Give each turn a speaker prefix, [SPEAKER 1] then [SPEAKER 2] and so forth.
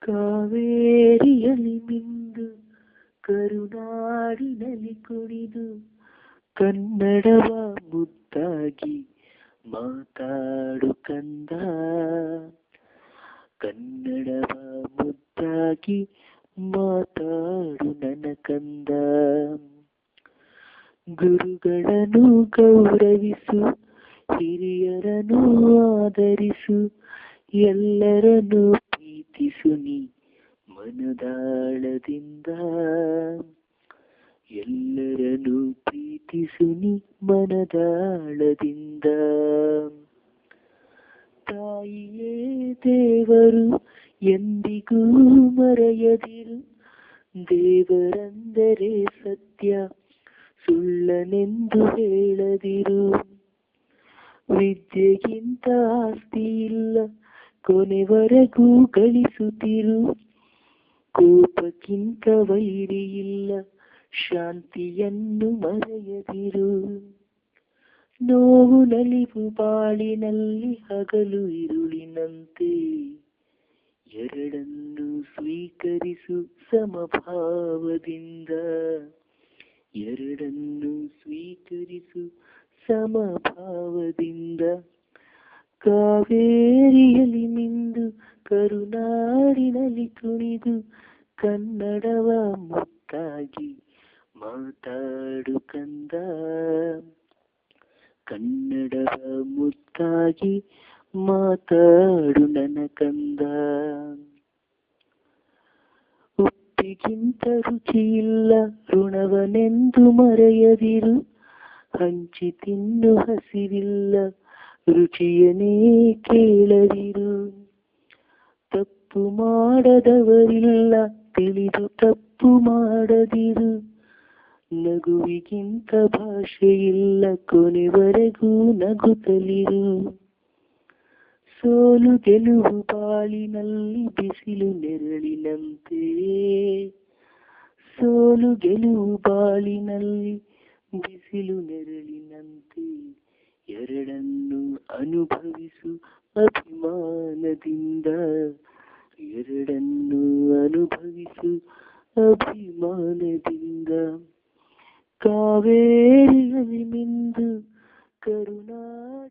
[SPEAKER 1] ಕಾವೇರಿಯಲ್ಲಿ ಮಿಂದು ಕರುನಾಡಿನಲ್ಲಿ ಕುಣಿದು ಕನ್ನಡವ ಮುದ್ದಾಗಿ ಮಾತಾಡು ಕಂದ, ಕನ್ನಡವ ಮುದ್ದಾಗಿ ಮಾತಾಡು ನನ್ನ ಕಂದ. ಗುರುಗಳನ್ನು ಗೌರವಿಸು, ಹಿರಿಯರನ್ನು ಆದರಿಸು, ಎಲ್ಲರನ್ನು ಪ್ರೀತಿಸು ನೀ ಮನದಾಳದಿಂದ, ಎಲ್ಲರನ್ನು ಪ್ರೀತಿಸು ನೀ ಮನದಾಳದಿಂದ. ತಾಯಿಯೇ ದೇವರು ಎಂದಿಗೂ ಮರೆಯದಿರು, ದೇವರಂದರೆ ಸತ್ಯ ಸುಳ್ಳನೆಂದು ಹೇಳದಿರು. ವಿದ್ಯೆಗಿಂತ ಆಸ್ತಿ ಇಲ್ಲ, ಕೊನೆವರೆಗೂ ಗಳಿಸುತ್ತಿರು. ಕೋಪಕ್ಕಿಂತ ವೈರಿ ಇಲ್ಲ, ಶಾಂತಿಯನ್ನು ಮರೆಯದಿರು. ನೋವು ನಲಿವು ಬಾಳಿನಲ್ಲಿ ಹಗಲು ಇರುಳಿನಂತೆ, ಎರಡನ್ನು ಸ್ವೀಕರಿಸು ಸಮಭಾವದಿಂದ, ಎರಡನ್ನು ಸ್ವೀಕರಿಸು ಸಮಭಾವದಿಂದ. ಕಾವೇರಿಯಲ್ಲಿ ಮಿಂದು ಕರುನಾಡಿನಲ್ಲಿ ಕುಣಿದು ಕನ್ನಡವ ಮುದ್ದಾಗಿ ಮಾತಾಡು ಕಂದ, ಕನ್ನಡವ ಮುದ್ದಾಗಿ ಮಾತಾಡು ನನ್ನ ಕಂದ. ಉಪ್ಪಿಗಿಂತ ರುಚಿಯಿಲ್ಲ, ಋಣವನೆಂದು ಮರೆಯದಿರು. ಹಂಚಿ ತಿನ್ನು ಹಸಿವಿಲ್ಲ, ರುಚಿಯನೇ ಕೇಳದಿರು. ತಪ್ಪು ಮಾಡದವರಿಲ್ಲ, ತಿಳಿದು ತಪ್ಪು ಮಾಡದಿರು. ನಗುವಿಗಿಂತ ಭಾಷೆಯಿಲ್ಲ, ಕೊನೆವರೆಗೂ ನಗುತ್ತಲಿರು. ಸೋಲು ಗೆಲುವು ಬಾಳಿನಲ್ಲಿ ಬಿಸಿಲು ನೆರಳಿನಂತೆ, ಸೋಲು ಗೆಲುವು ಬಾಳಿನಲ್ಲಿ ಬಿಸಿಲು ನೆರಳಿನಂತೆ. ಎರಡನ್ನು ಅನುಭವಿಸು ಅಭಿಮಾನದಿಂದ, ಎರಡನ್ನು ಅನುಭವಿಸು ಅಭಿಮಾನದಿಂದ. ಕಾವೇರಿಯಲ್ಲಿ ಮಿಂದು ಕರುನಾಡ